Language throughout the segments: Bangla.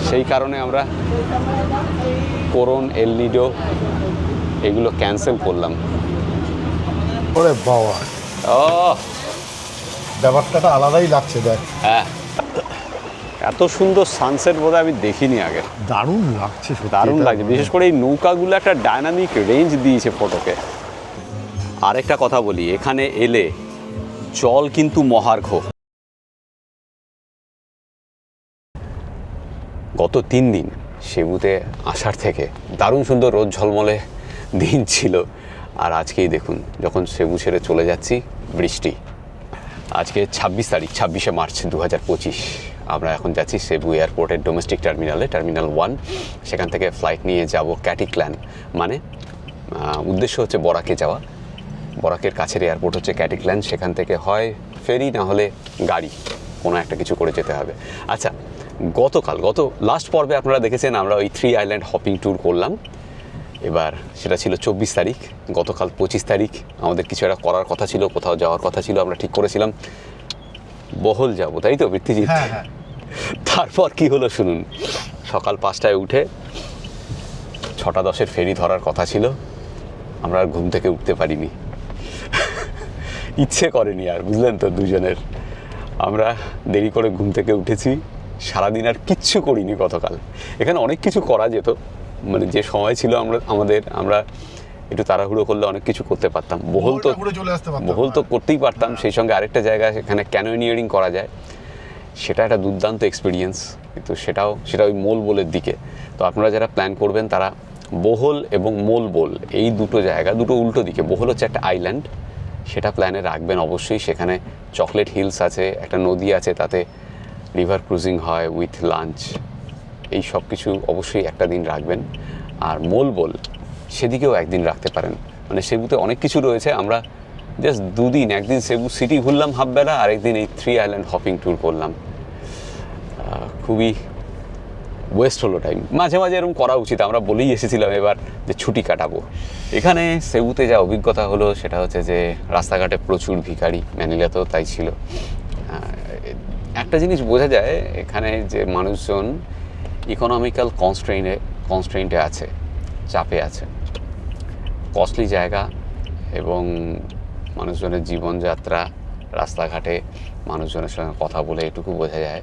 সেই কারণে আমরা কোরন, এল নিডো এগুলো ক্যান্সেল করলাম। ওরে বাবা, ও ব্যাপারটা আলাদাই লাগছে। দেখ, হ্যাঁ, এত সুন্দর সানসেট বোধহয় আমি দেখিনি আগে। দারুণ লাগছে, দারুণ লাগছে, বিশেষ করে এই নৌকাগুলো একটা ডায়নামিক রেঞ্জ দিয়েছে ফটোকে। আরেকটা কথা বলি, এখানে এলে জল কিন্তু মহার্ঘ। গত 3 দিন সেবুতে আসার থেকে দারুণ সুন্দর রোদ ঝলমলে দিন ছিল, আর আজকেই দেখুন যখন সেবু ছেড়ে চলে যাচ্ছি বৃষ্টি। আজকে 26 তারিখ, 26শে মার্চ 2025। আমরা এখন যাচ্ছি সেবু এয়ারপোর্টের ডোমেস্টিক টার্মিনালে, টার্মিনাল 1। সেখান থেকে ফ্লাইট নিয়ে যাব ক্যাটিক্ল্যান, মানে উদ্দেশ্য হচ্ছে বরাকে যাওয়া। বরাকের কাছের এয়ারপোর্ট হচ্ছে ক্যাটিক্ল্যান, সেখান থেকে হয় ফেরি না হলে গাড়ি, কোনো একটা কিছু করে যেতে হবে। আচ্ছা, গত লাস্ট পর্বে আপনারা দেখেছেন আমরা ওই 3 আইল্যান্ড হপিং ট্যুর করলাম। এবার সেটা ছিল 24 তারিখ। গতকাল 25 তারিখ আমাদের কিছু একটা করার কথা ছিল, কোথাও যাওয়ার কথা ছিল। আমরা ঠিক করেছিলাম বহল যাব, তাই তো বৃত্তিজিৎ? তারপর কি হলো শুনুন। সকাল 5টায় উঠে 6টা 10-এর ফেরি ধরার কথা ছিল, আমরা আর ঘুম থেকে উঠতে পারিনি। ইচ্ছে করেনি আর, বুঝলেন তো দুজনের। আমরা দেরি করে ঘুম থেকে উঠেছি, সারাদিন আর কিচ্ছু করিনি গতকাল। এখানে অনেক কিছু করা যেত, মানে যে সময় ছিল আমরা একটু তাড়াহুড়ো করলে অনেক কিছু করতে পারতাম। বহল তো করতেই পারতাম, সেই সঙ্গে আরেকটা জায়গা সেখানে ক্যানোনিয়ারিং করা যায়, সেটা একটা দুর্দান্ত এক্সপিরিয়েন্স, কিন্তু সেটা ওই মোলবোলের দিকে। তো আপনারা যারা প্ল্যান করবেন তারা বহল এবং মোলবোল এই দুটো জায়গা, দুটো উল্টো দিকে। বহল হচ্ছে একটা আইল্যান্ড, সেটা প্ল্যানে রাখবেন অবশ্যই। সেখানে চকলেট হিলস আছে, একটা নদী আছে, তাতে রিভার ক্রুজিং হয় উইথ লাঞ্চ, এই সব কিছু অবশ্যই একটা দিন রাখবেন। আর মোলবোল সেদিকেও একদিন রাখতে পারেন, মানে সেবুতে অনেক কিছু রয়েছে। আমরা জাস্ট 2 দিন, একদিন সেবু সিটি ঘুরলাম হাফবেলা, আরেকদিন এই 3 আইল্যান্ড হপিং ট্যুর করলাম। খুবই ওয়েস্ট হলো টাইম। মাঝে মাঝে এরকম করা উচিত, আমরা বলেই এসেছিলাম এবার যে ছুটি কাটাবো। এখানে সেবুতে যা অভিজ্ঞতা হলো সেটা হচ্ছে যে রাস্তাঘাটে প্রচুর ভিখারি, ম্যানিলাতেও তাই ছিল। একটা জিনিস বোঝা যায় এখানে যে মানুষজন ইকোনমিক্যাল কনস্ট্রেইন্টে আছে, চাপে আছে। কস্টলি জায়গা এবং মানুষজনের জীবনযাত্রা, রাস্তাঘাটে মানুষজনের সঙ্গে কথা বলে এটুকু বোঝা যায়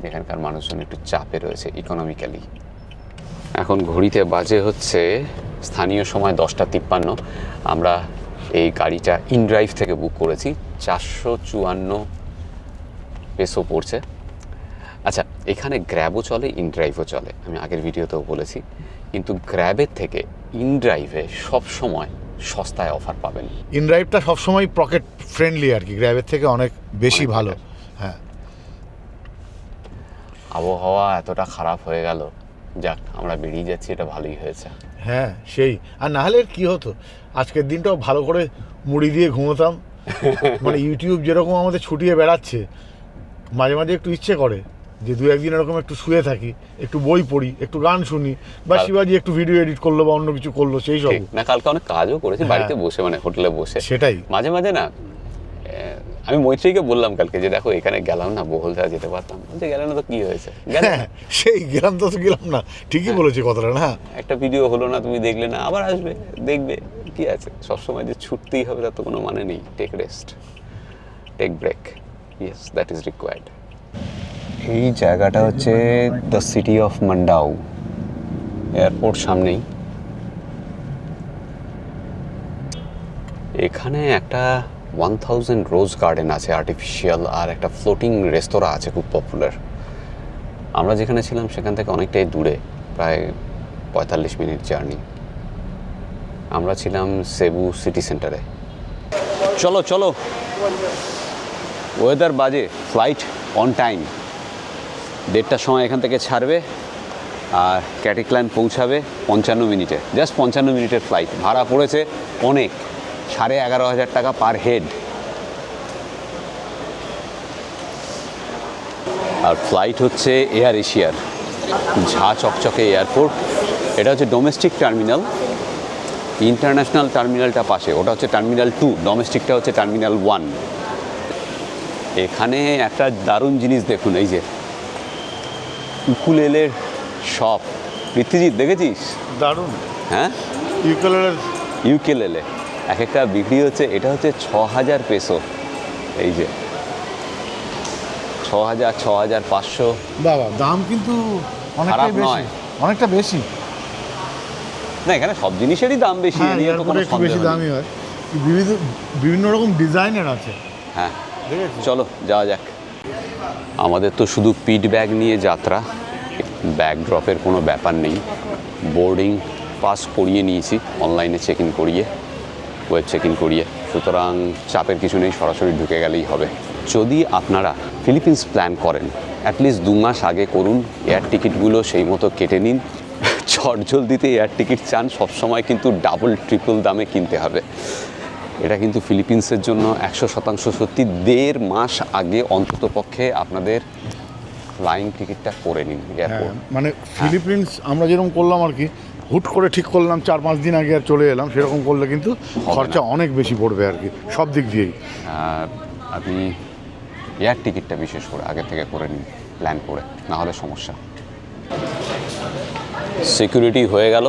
এখানকার মানুষজন একটু চাপে রয়েছে ইকোনমিক্যালি। এখন ঘড়িতে বাজে হচ্ছে স্থানীয় সময় 10টা 53। আমরা এই গাড়িটা ইনড্রাইভ থেকে বুক করেছি, 454 পেসো পড়ছে। আচ্ছা, এখানে গ্র্যাবও চলে, ইনড্রাইভও চলে, আমি আগের ভিডিওতেও বলেছি। কিন্তু গ্র্যাবের থেকে ইনড্রাইভে সবসময় সস্তায় অফার পাবেন। ইনড্রাইভটা সবসময় পকেট ফ্রেন্ডলি আর কি, গ্র্যাবের থেকে অনেক বেশি ভালো। হ্যাঁ, আবহাওয়া এতটা খারাপ হয়ে গেল, যাক আমরা বেরিয়ে যাচ্ছি, এটা ভালোই হয়েছে। হ্যাঁ সেই, আর না হলে কি হতো, আজকের দিনটাও ভালো করে মুড়ি দিয়ে ঘুমোতাম। মানে ইউটিউব যেরকম আমাদের ছুটিয়ে বেড়াচ্ছে, মাঝে মাঝে একটু ইচ্ছে করে যে 2-1 দিন এরকম একটু শুয়ে থাকি, একটু বই পড়ি, একটু গান শুনি, বা শিবাজি একটু ভিডিও এডিট করলো বা অন্য কিছু করলো, সেই সব না। কালকে অনেক কাজও করেছি বাড়িতে বসে, মানে হোটেলে বসে। সেটাই মাঝে মাঝে না, আমি মৈত্রীকে বললাম কালকে যে দেখো এখানে গেলাম না, বহল ছাড়া যেতে পারতাম, যে গেলে না তো কি হয়েছে, সেই গেলাম তো গেলাম না, ঠিকই বলেছি কথাটা। না, একটা ভিডিও হলো না, তুমি দেখলে না, আবার আসবে দেখবে, কি আছে, সবসময় যে ছুটতেই হবে তার তো কোনো মানে নেই। Take rest, take break, yes, that is required. এই জায়গাটা হচ্ছে the city of Mandaue, airport সামনেই। এখানে একটা 1000 রোজ গার্ডেন আছে আর্টিফিশিয়াল, আর একটা ফ্লোটিং রেস্তোরাঁ আছে খুব পপুলার। আমরা যেখানে ছিলাম সেখান থেকে অনেকটাই দূরে, প্রায় 45 মিনিট জার্নি। আমরা ছিলাম সেবু সিটি সেন্টারে। চলো চলো, ওয়েদার বাজে, ফ্লাইট অন টাইম, 1:30টার সময় এখান থেকে ছাড়বে আর ক্যাটিক্ল্যান পৌঁছাবে 55 মিনিটে। জাস্ট 55 মিনিটের ফ্লাইট, ভাড়া পড়েছে অনেক, 11,500 টাকা পার হেড। আর ফ্লাইট হচ্ছে এয়ার এশিয়ার, ঝা চকচকে এয়ারপোর্ট। এটা হচ্ছে ডোমেস্টিক টার্মিনাল, ইন্টারন্যাশনাল টার্মিনালটা পাশে, ওটা হচ্ছে টার্মিনাল 2, ডোমেস্টিকটা হচ্ছে টার্মিনাল 1। এখানে একটা দারুণ জিনিস দেখুন, এই যে উকুলেলের শপ। পৃথ্বীজিৎ দেখেছিস? দারুণ। হ্যাঁ, ইউকেলেলের ইউকেলেলে এক একটা বিক্রি হচ্ছে, এটা হচ্ছে 6,000 পেসো। এই যে 6,000, 6,500। বাবা, দাম কিন্তু অনেকটাই খারাপ বেশি, নয়। অনেকটা বেশি। না, এখানে সব জিনিসেরই দাম বেশি, হ্যাঁ, এ নিয়ে তো কোনো এয়ারপোর্টে একটু বেশি সন্দেহ নেই। দামই হয়। বিভিন্ন বিভিন্ন রকম ডিজাইনের আছে। হ্যাঁ, ঠিক আছে, চলো যাওয়া যাক। আমাদের তো শুধু পিট ব্যাগ নিয়ে যাত্রা, ব্যাগ ড্রপের কোনো ব্যাপার নেই। বোর্ডিং পাস করিয়ে নিয়েছি, অনলাইনে চেক ইন করিয়ে, ওয়েব চেক ইন করিয়ে, সুতরাং চাপের কিছু নেই, সরাসরি ঢুকে গেলেই হবে। যদি আপনারা ফিলিপিন্স প্ল্যান করেন, অ্যাটলিস্ট 2 মাস আগে করুন। এয়ার টিকিটগুলো সেই মতো কেটে নিন। চটজলদিতে এয়ার টিকিট চান সবসময় কিন্তু ডাবল ট্রিপল দামে কিনতে হবে। এটা কিন্তু ফিলিপিন্সের জন্য 100% সত্যি। 1.5 মাস আগে অন্ততপক্ষে আপনাদের ফ্লাইং টিকিটটা করে নিন এয়ারপোর্ট। মানে ফিলিপিন্স আমরা যেরকম করলাম আর কি, হুট করে ঠিক করলাম 4-5 দিন আগে আর চলে এলাম, সেরকম করলে কিন্তু খরচা অনেক বেশি পড়বে আর কি, সব দিক দিয়েই। আর আপনি এয়ার টিকিটটা বিশেষ করে আগে থেকে করে নিন, প্ল্যান করে, না হলে সমস্যা। সিকিউরিটি হয়ে গেল।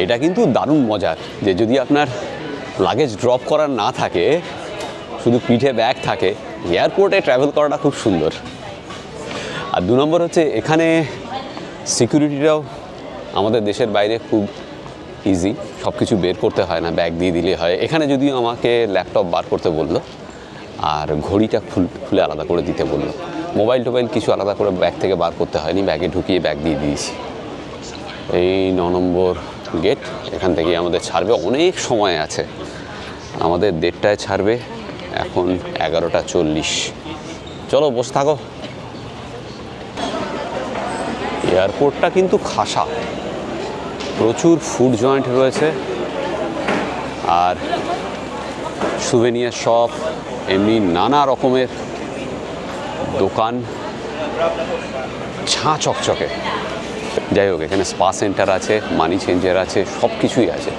এটা কিন্তু দারুণ মজার যে যদি আপনার লাগেজ ড্রপ করার না থাকে, শুধু পিঠে ব্যাগ থাকে, এয়ারপোর্টে ট্রাভেল করাটা খুব সুন্দর। আর 2 নম্বর হচ্ছে এখানে সিকিউরিটিটাও আমাদের দেশের বাইরে খুব ইজি, সব কিছু বের করতে হয় না, ব্যাগ দিয়ে দিলে হয়। এখানে যদিও আমাকে ল্যাপটপ বার করতে বললো আর ঘড়িটা খুলে আলাদা করে দিতে বললো। মোবাইল টোবাইল কিছু আলাদা করে ব্যাগ থেকে বার করতে হয়নি, ব্যাগে ঢুকিয়ে ব্যাগ দিয়ে দিয়েছি। এই 9 নম্বর গেট, এখান থেকে আমাদের ছাড়বে, অনেক সময় আছে, আমাদের 1:30টায় ছাড়বে, এখন 11:40। চলো বসে থাকো। এয়ারপোর্টটা কিন্তু খাসা, প্রচুর ফুড জয়েন্ট রয়েছে আর সুভেনিয়ার শপ, এমনি নানা রকমের দোকান, ঝাঁ চকচকে। যাই হোক, এখানে স্পা সেন্টার আছে, মানি চেঞ্জার আছে, সব কিছুই আছে।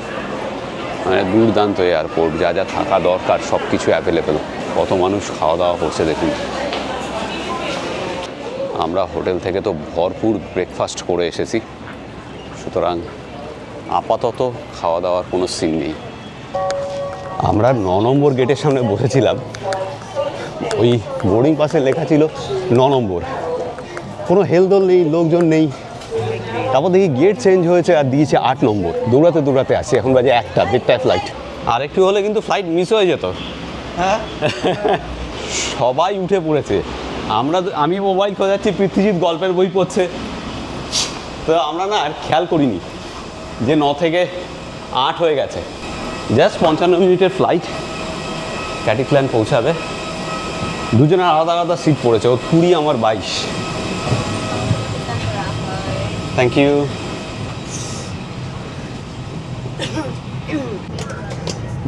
মানে দুর্দান্ত এয়ারপোর্ট, যা যা থাকা দরকার সব কিছু অ্যাভেলেবেল। কত মানুষ খাওয়া দাওয়া করছে দেখুন। আমরা হোটেল থেকে তো ভরপুর ব্রেকফাস্ট করে এসেছি, সুতরাং আপাতত খাওয়া দাওয়ার কোনো সিন নেই। আমরা 9 নম্বর গেটের সামনে বসেছিলাম, ওই বোর্ডিং পাসে লেখা ছিল 9 নম্বর, কোনো হেলদোল নেই, লোকজন নেই। তারপর দেখি গেট চেঞ্জ হয়েছে আর দিয়েছে 8 নম্বর। দৌড়াতে দৌড়াতে আসি, এখন বাজে 1:30 ফ্লাইট। আর একটু হলে কিন্তু ফ্লাইট মিস হয়ে যেত। হ্যাঁ, সবাই উঠে পড়েছে। আমি মোবাইল খোঁজাচ্ছি, পৃথ্বীজিৎ গল্পের বই পড়ছে, তো আমরা না আর খেয়াল করিনি যে 9 থেকে 8 হয়ে গেছে। জাস্ট 55 মিনিটের ফ্লাইট, ক্যাটিক্ল্যান পৌঁছাবে। দুজনের আলাদা আলাদা সিট পড়েছে, ওর 20, আমার 22। Thank you.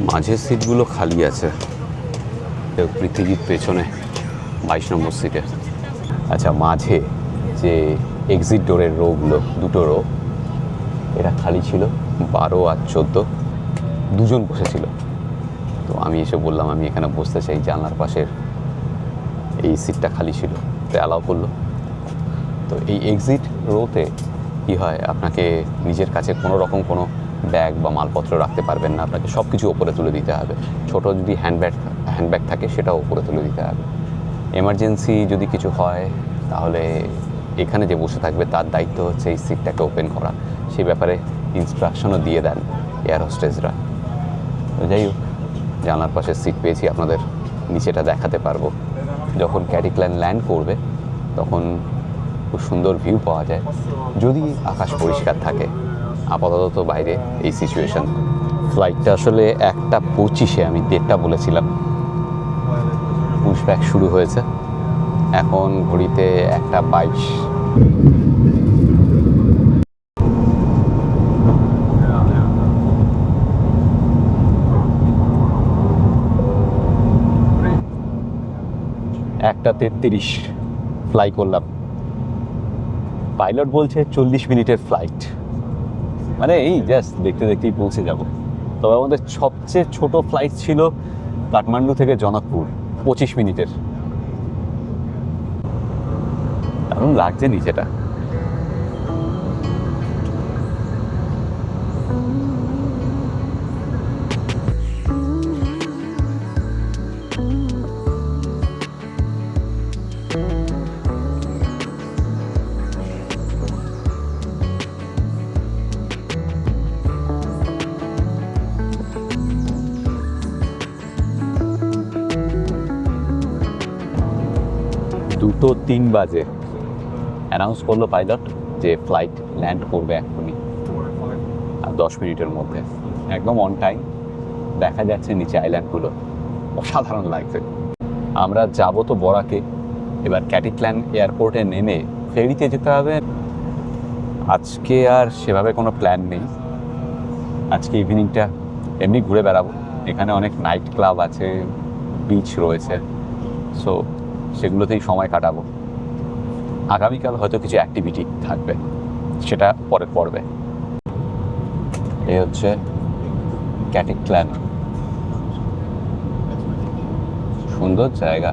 মাঝের সিটগুলো খালি আছে, পৃথ্বীজিৎ পেছনে 22 নম্বর সিটে। আচ্ছা, মাঝে যে এক্সিট ডোরের রোগুলো, 2টো রো, এটা খালি ছিল। 12 আর 14 দুজন বসেছিল। তো আমি এসে বললাম আমি এখানে বসতে চাই, জানলার পাশের এই সিটটা খালি ছিল, তো অ্যালাউ করলো। তো এই এক্সিট রোতে কী হয়, আপনাকে নিজের কাছে কোনো রকম কোনো ব্যাগ বা মালপত্র রাখতে পারবেন না, আপনাকে সব কিছু ওপরে তুলে দিতে হবে। ছোটো যদি হ্যান্ডব্যাগ থাকে সেটাও ওপরে তুলে দিতে হবে। এমার্জেন্সি যদি কিছু হয় তাহলে এখানে যে বসে থাকবে তার দায়িত্ব হচ্ছে এই সিটটাকে ওপেন করা। সেই ব্যাপারে ইনস্ট্রাকশনও দিয়ে দেন এয়ার হোস্টেসরা। তো যাই হোক, জানলার পাশে সিট পেয়েছি, আপনাদের নিচেটা দেখাতে পারবো। যখন ক্যাটিক্ল্যান ল্যান্ড করবে তখন খুব সুন্দর ভিউ পাওয়া যায়, যদি আকাশ পরিষ্কার থাকে। আপাতত তো বাইরে এই সিচুয়েশন। ফ্লাইটটা আসলে 1:25, আমি 1:30 বলেছিলাম। পুশব্যাক শুরু হয়েছে, এখন ঘড়িতে 1:22। একটা 33 ফ্লাই করলাম। পাইলট বলছে 40 মিনিটের ফ্লাইট, মানে এই জাস্ট দেখতে দেখতেই পৌঁছে যাব। তবে আমাদের সবচেয়ে ছোট ফ্লাইট ছিল কাঠমান্ডু থেকে জনকপুর, 25 মিনিটের। দারুণ লাগছে নিচেটা। 3 বাজে অ্যানাউন্স করলো পাইলট যে ফ্লাইট ল্যান্ড করবে এখনই, আর 10 মিনিটের মধ্যে। একদম অন টাইম। দেখা যাচ্ছে নিচে আইল্যান্ডগুলো, অসাধারণ লাগছে। আমরা যাব তো বরাকে, এবার ক্যাটিক্ল্যান এয়ারপোর্টে নেমে ফেরিতে যেতে হবে। আজকে আর সেভাবে কোনো প্ল্যান নেই, আজকে ইভিনিংটা এমনি ঘুরে বেড়াবো। এখানে অনেক নাইট ক্লাব আছে, বিচ রয়েছে, সো সেগুলোতেই সময় কাটাবো। আগামীকাল হয়তো কিছু অ্যাক্টিভিটি থাকবে, সেটা পরের পর্বে। এই হচ্ছে ক্যাটিক্ল্যান, সুন্দর জায়গা,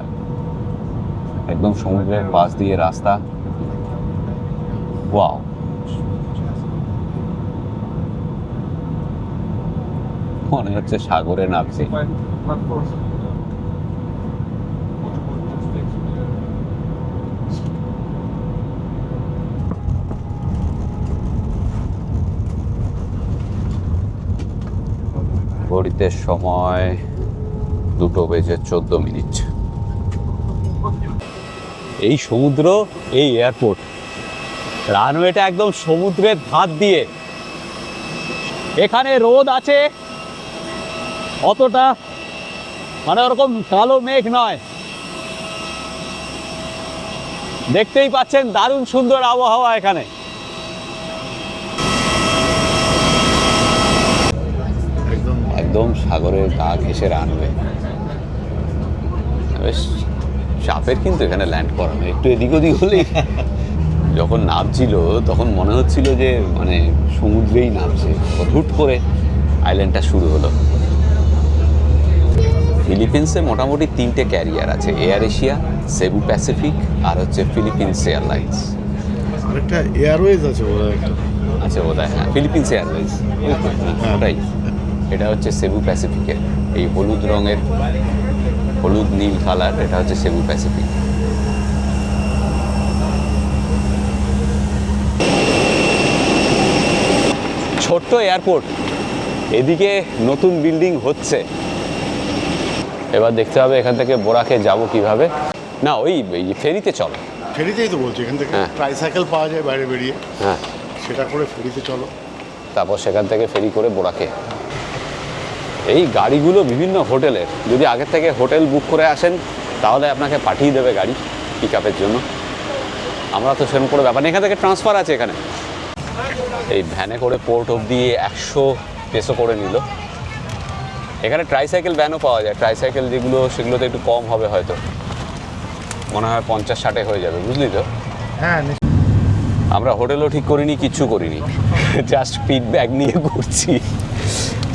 একদম সমুদ্রের পাশ দিয়ে রাস্তা। ওয়াও, মনে হচ্ছে সাগরে নামছি। ঘড়িতে সময় 2:14। এই সমুদ্র, এই এয়ারপোর্ট, রানওয়েটা একদম সমুদ্রের ধার দিয়ে। এখানে রোদ আছে অতটা, মানে ওরকম কালো মেঘ নয়। দেখতেই পাচ্ছেন দারুণ সুন্দর আবহাওয়া এখানে। একদম সাগরের গা ঘেঁষে রানওয়ে। বেশ চাপের কিন্তু এখানে ল্যান্ড করানো, একটু এদিক ওদিক হলেই যখন নামছিল তখন মনে হচ্ছিল যে মানে সমুদ্রেই নামছে। হুট করে আইল্যান্ডটা শুরু হলো। ফিলিপিন্সে মোটামুটি 3টে ক্যারিয়ার আছে, এয়ার এশিয়া, সেবু প্যাসিফিক, আর হচ্ছে ফিলিপিন্স এয়ারলাইন্স। আরেকটা এয়ারওয়েজ আছে বোধহয় একটা। আচ্ছা বোধহয়, হ্যাঁ, ফিলিপিন্স এয়ারলাইন্স, ওটাই। এটা হচ্ছে সেবু প্যাসিফিকের, এই হলুদ রঙের, হলুদ নীল কালার, এটা হচ্ছে সেবু প্যাসিফিক। ছোট্ট এয়ারপোর্ট, এদিকে নতুন বিল্ডিং হচ্ছে। এবার দেখতে হবে এখান থেকে বোরাকে যাব কিভাবে। না, ওই ফেরিতে চলো। ফেরিতেই তো বলছি, এখান থেকে হ্যাঁ। ট্রাইসাইকেল পাওয়া যায় বাইরে বেরিয়ে, হ্যাঁ, সেটা করে ফেরিতে চলো। তারপর সেখান থেকে ফেরি করে বোরাকে। এই গাড়িগুলো বিভিন্ন হোটেলের, যদি আগের থেকে হোটেল বুক করে আসেন তাহলে আপনাকে পাঠিয়ে দেবে গাড়ি পিক আপের জন্য। আমরা তো সেরকম করে ব্যাপার নেই, এখান থেকে ট্রান্সফার আছে এখানে। এই ভ্যানে করে পোর্ট অবধি 100 পেসো করে নিল। এখানে ট্রাইসাইকেল ভ্যানও পাওয়া যায়, ট্রাইসাইকেল যেগুলো সেগুলোতে একটু কম হবে হয়তো, মনে হয় 50-60 হয়ে যাবে, বুঝলি তো। হ্যাঁ, আমরা হোটেলও ঠিক করিনি, কিচ্ছু করিনি, জাস্ট পিট ব্যাগ নিয়ে ঘুরছি।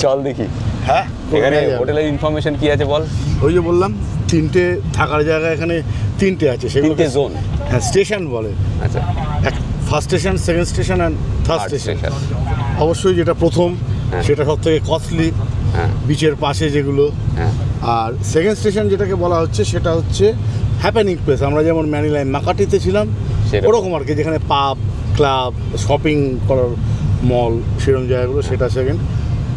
চল দেখি হ্যাঁ, এখানে হোটেলের ইনফরমেশন কি আছে বল। ওই যে বললাম 3টে থাকার জায়গা এখানে 3টে আছে, 3টে জোন। হ্যাঁ, স্টেশন বলে। আচ্ছা, first station, second station and third Third station. station। অবশ্যই যেটা প্রথম হ্যাঁ। সেটা সব থেকে কস্টলি, হ্যাঁ বিচের পাশে যেগুলো। হ্যাঁ আর সেকেন্ড স্টেশন যেটাকে বলা হচ্ছে সেটা হচ্ছে হ্যাপেনিং প্লেস। আমরা যেমন ম্যানিলায় মাকাটিতে ছিলাম সেরকম। ওরকম আর কি, যেখানে পাব, ক্লাব, শপিং করার মল, সেরকম জায়গাগুলো, সেটা সেকেন্ড।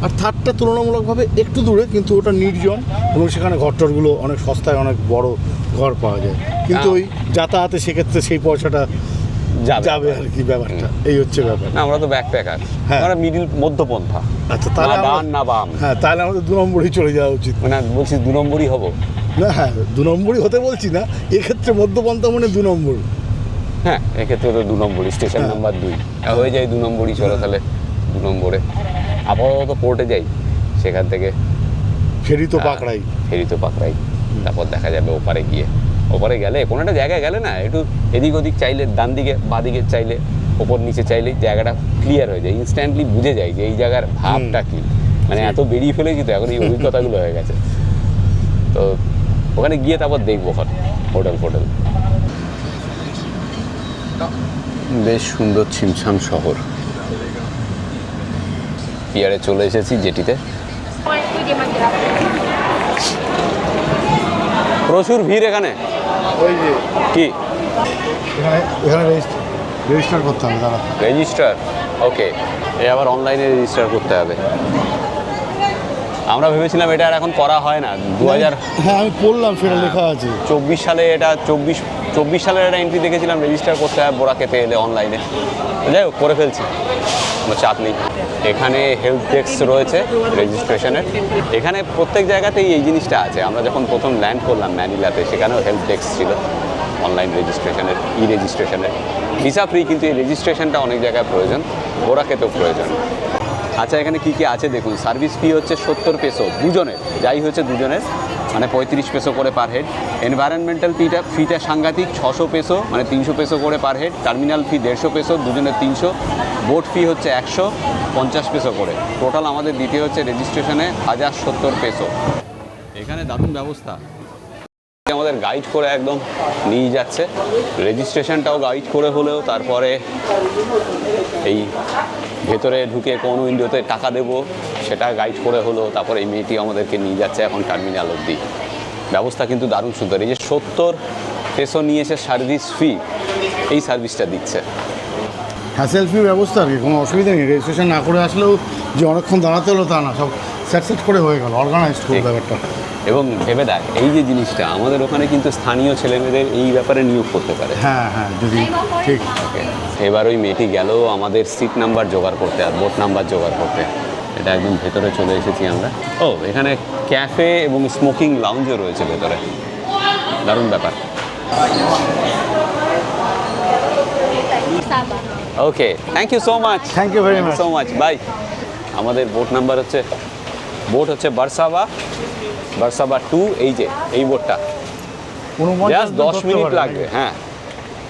আর থার্ডটা তুলনামূলকভাবে একটু দূরে, কিন্তু ওটা নির্জন, এবং সেখানে ঘরটরগুলো অনেক সস্তায় অনেক বড় ঘর পাওয়া যায়। কিন্তু ওই যাতায়াতে সেক্ষেত্রে সেই পয়সাটা যাবে আর কি, ব্যাপারটা এই হচ্ছে ব্যাপার। না, আমরা তো ব্যাকপ্যাকার, হ্যাঁ। আমরা মিডিল মধ্যপন্থা। আচ্ছা, না তাহলে ডান না বাম। হ্যাঁ, তাহলে আমাদের 2 নম্বরই চলে যাওয়া উচিত। মানে বলছিস 2 নম্বরই হবো? না, হ্যাঁ, 2 নম্বরই হতে বলছি না, এক্ষেত্রে মধ্যপন্থা মানে 2 নম্বর। হ্যাঁ, এক্ষেত্রে তো 2 নম্বরই, স্টেশন হ্যাঁ। নাম্বার 2 হয়ে যায় 2 নম্বরই। চলো তাহলে 2 নম্বরে আপাতত পোর্টে যাই, সেখান থেকে ফেরি তো পাকড়াই। ফেরি তো পাকড়াই, তারপর দেখা যাবে ওপারে গিয়ে। ওপারে গেলে কোনো একটা জায়গায় গেলে না, একটু এদিক ওদিক চাইলে, ডান দিকে বাঁ দিকে চাইলে, ওপর নিচে চাইলে জায়গাটা ক্লিয়ার হয়ে যায়, ইনস্ট্যান্টলি বুঝে যায় যে এই জায়গার ভাবটা কি। মানে এত বেরিয়ে ফেলেছি তো এখন, এই অভিজ্ঞতাগুলো হয়ে গেছে। তো ওখানে গিয়ে তারপর দেখবো হোটেল ফোটেল। বেশ সুন্দর ছিমছাম শহর। পিয়ারে চলে এসেছি, জেটিতে। প্রচুর ভিড় এখানে। ওই যে কি এখানে রেজিস্টার করতে হবে, দাঁড়া। রেজিস্টার? ওকে, এ আবার অনলাইনে রেজিস্টার করতে হবে। আমরা ভেবেছিলাম এটা আর এখন করা হয় না 2024 হ্যাঁ আমি পড়লাম সেটা লেখা আছে। সালে এটা 24 সালের একটা এন্ট্রি দেখেছিলাম রেজিস্টার করতে হয় বোরাকেতে এলে অনলাইনে। যাই হোক করে ফেলছি, কোনো চাপ নেই। এখানে হেল্প ডেস্ক রয়েছে রেজিস্ট্রেশনের। এখানে প্রত্যেক জায়গাতেই এই জিনিসটা আছে। আমরা যখন প্রথম ল্যান্ড করলাম ম্যানিলাতে, সেখানেও হেল্প ডেস্ক ছিল অনলাইন রেজিস্ট্রেশনের, ই রেজিস্ট্রেশনের। ভিসা ফ্রি, কিন্তু এই রেজিস্ট্রেশনটা অনেক জায়গায় প্রয়োজন, বোরাকেতেও প্রয়োজন। আচ্ছা এখানে কি কি আছে দেখুন। সার্ভিস ফি হচ্ছে 70 পেসো দুজনের, যাই হচ্ছে দুজনের, মানে 35 পেসো করে পার হেড। এনভায়রনমেন্টাল ফিটা সাংঘাতিক, 600 পেসো মানে 300 পেসো করে পার হেড। টার্মিনাল ফি 150 পেসো, দুজনের 300। বোট ফি হচ্ছে 150 পেসো করে। টোটাল আমাদের দিতে হচ্ছে রেজিস্ট্রেশনে 1070 পেসো। এখানে দারুণ ব্যবস্থা, আমাদের গাইড করে একদম নিয়ে যাচ্ছে। রেজিস্ট্রেশনটাও গাইড করে হলেও, তারপরে এই ভেতরে ঢুকে কোন উইন্ডোতে টাকা দেবো সেটা গাইড করে হলো, তারপরে এই মেয়েটি আমাদেরকে নিয়ে যাচ্ছে এখন টার্মিনাল অবধি। ব্যবস্থা কিন্তু দারুণ সুন্দর। এই যে 70 পেসো নিয়েছে সার্ভিস ফি, এই সার্ভিসটা দিচ্ছে। হ্যাসেল ফ্রি ব্যবস্থা আর কি, কোনো অসুবিধা নেই। রেজিস্ট্রেশন না করে আসলেও যে অনেকক্ষণ দাঁড়াতে হলো তা না, সব সেট করে হয়ে গেল, অর্গানাইজড করে ব্যাপারটা। এবং ভেবে দেখ এই যে জিনিসটা আমাদের ওখানে কিন্তু স্থানীয় ছেলেমেয়েদের এই ব্যাপারে নিয়োগ করতে পারে। হ্যাঁ হ্যাঁ, যদি ঠিক। এবার ওই মেয়েটি গেল আমাদের সিট নাম্বার জোগাড় করতে আর বোট নাম্বার জোগাড় করতে। এটা একদম ভেতরে চলে এসেছি আমরা। ও এখানে ক্যাফে এবং স্মোকিং লাউঞ্জও রয়েছে ভেতরে, দারুণ ব্যাপার। Okay, thank you so much. Thank you very much. So much, bye. আমাদের বোট নাম্বার হচ্ছে, বোট হচ্ছে বার্সাবা 2। এই যে এই বোটটা জাস্ট 10 মিনিট লাগবে। হ্যাঁ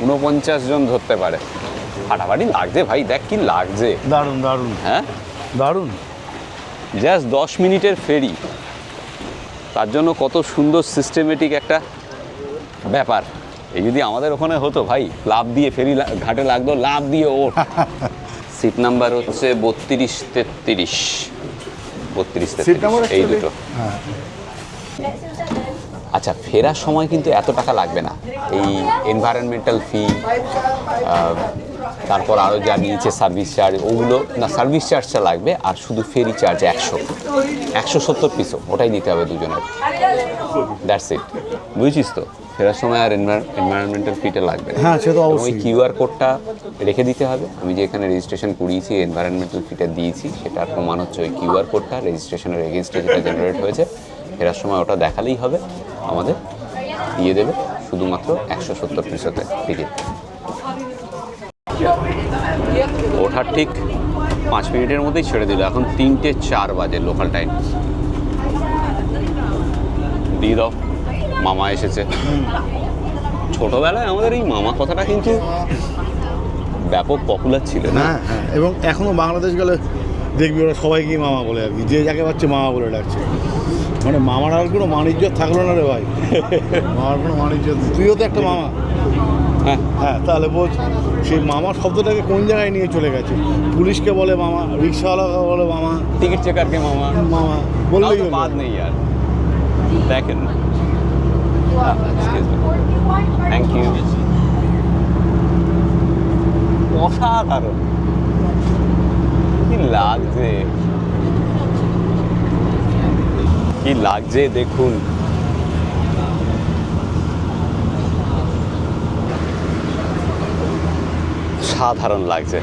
49 জন ধরতে পারে। ফাটাফাটি লাগছে ভাই, দেখ কি লাগছে। দারুণ দারুণ, হ্যাঁ দারুণ। জাস্ট 10 মিনিটের ফেরি, তার জন্য কত সুন্দর সিস্টেমেটিক একটা ব্যাপার। এই যদি আমাদের ওখানে হতো ভাই, লাভ দিয়ে ফেরি ঘাটে লাগতো, লাভ দিয়ে ওঠ। সিট নাম্বার হচ্ছে 32-33, সিট নাম্বার এই দুটো। হ্যাঁ আচ্ছা ফেরার সময় কিন্তু এত টাকা লাগবে না। এই এনভায়রনমেন্টাল ফি, তারপর আরও যা নিয়েছে সার্ভিস চার্জ, ওগুলো না, সার্ভিস চার্জটা লাগবে। আর শুধু ফেরি চার্জ 170 পিসও, ওটাই দিতে হবে দুজনের। দ্যাটস ইট, বুঝছিস তো? ফেরার সময় আর এনভায়রনমেন্টাল ফিটা লাগবে না। হ্যাঁ, সে তো ওই অবশ্যই। কিউআর কোডটা রেখে দিতে হবে। আমি যে এখানে রেজিস্ট্রেশন করিয়েছি, এনভায়রনমেন্টাল ফিটা দিয়েছি, সেটার প্রমাণ হচ্ছে ওই কিউআর কোডটা, রেজিস্ট্রেশনের এগেনস্টে যেটা জেনারেট হয়েছে। ফেরার সময় ওটা দেখালেই হবে, আমাদের দিয়ে দেবে শুধুমাত্র 170 পিসতে টিকিট। ওঠার ঠিক 5 মিনিটের মধ্যেই ছেড়ে দিল। এখন 3:04 বাজে লোকাল টাইম। দিয়ে দাও, মামা এসেছে। ছোটবেলায় আমাদের এই মামা কথাটা কিন্তু ব্যাপক পপুলার ছিল না? হ্যাঁ হ্যাঁ, এবং এখনও বাংলাদেশ গেলে দেখবি ওরা সবাইকেই মামা বলে আর কি, যে যাকে পাচ্ছে মামা বলে ডাকছে। মানে মামার আর কোনো মান ইজ্জত থাকলো না রে ভাই। মামার কোনো মান ইজ্জত, তুইও তো একটা মামা। হ্যাঁ হ্যাঁ, তাহলে বোঝ সেই মামা শব্দটাকে কোন জায়গায় নিয়ে চলে গেছে। পুলিশকে বলে মামা, রিক্সাওয়ালাকে বলে মামা, টিকিট চেকারকে মামা, মামা বললেই হলো। বাদ নেই আর। দেখেন, থ্যাংক ইউ। অসাধারণ, কি লাগছে, কি লাগছে দেখুন। সাধারণ লাগছে।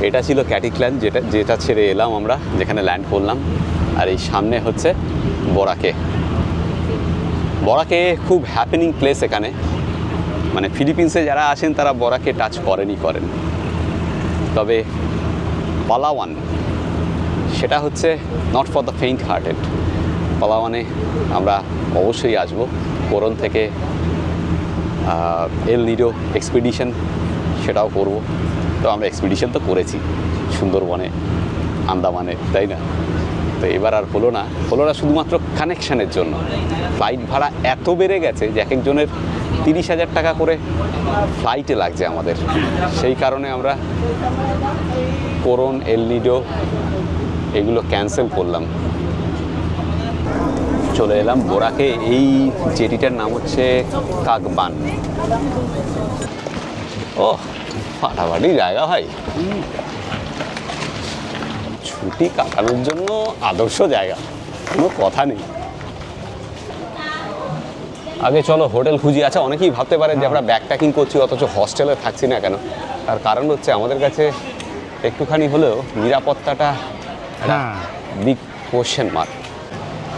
এটা ছিল ক্যাটিক্ল্যান, যেটা ছেড়ে এলাম আমরা, যেখানে ল্যান্ড করলাম। আর এই সামনে হচ্ছে বোরাকে। বোরাকে খুব হ্যাপেনিং প্লেস এখানে। মানে ফিলিপিন্সে যারা আসেন তারা বোরাকে টাচ করেন। তবে পালাওয়ান, সেটা হচ্ছে not for the faint hearted. পালাওয়ানে আমরা অবশ্যই আসবো। কোরন থেকে এল নিডো এক্সপিডিশন, সেটাও করব। তো আমরা এক্সপিডিশন তো করেছি সুন্দরবনে, আন্দামানে, তাই না? তো এবার আর হলো না শুধুমাত্র কানেকশানের জন্য। ফ্লাইট ভাড়া এত বেড়ে গেছে যে এক একজনের 30,000 টাকা করে ফ্লাইটে লাগছে আমাদের। সেই কারণে আমরা কোরন, এল নিডো এগুলো ক্যান্সেল করলাম, চলে এলাম বোরাকে। এই জেটিটার নাম হচ্ছে কাকবান। ও ফাটাফাটি জায়গা ভাই, ছুটি কাটানোর জন্য আদর্শ জায়গা, কোনো কথা নেই। আগে চলো হোটেল খুঁজি। আচ্ছা, অনেকেই ভাবতে পারেন যে আমরা ব্যাকপ্যাকিং করছি অথচ হস্টেলে থাকছি না কেন। তার কারণ হচ্ছে আমাদের কাছে একটুখানি হলেও নিরাপত্তাটা হ্যাঁ, বিগ কোশ্চেন মার্ক।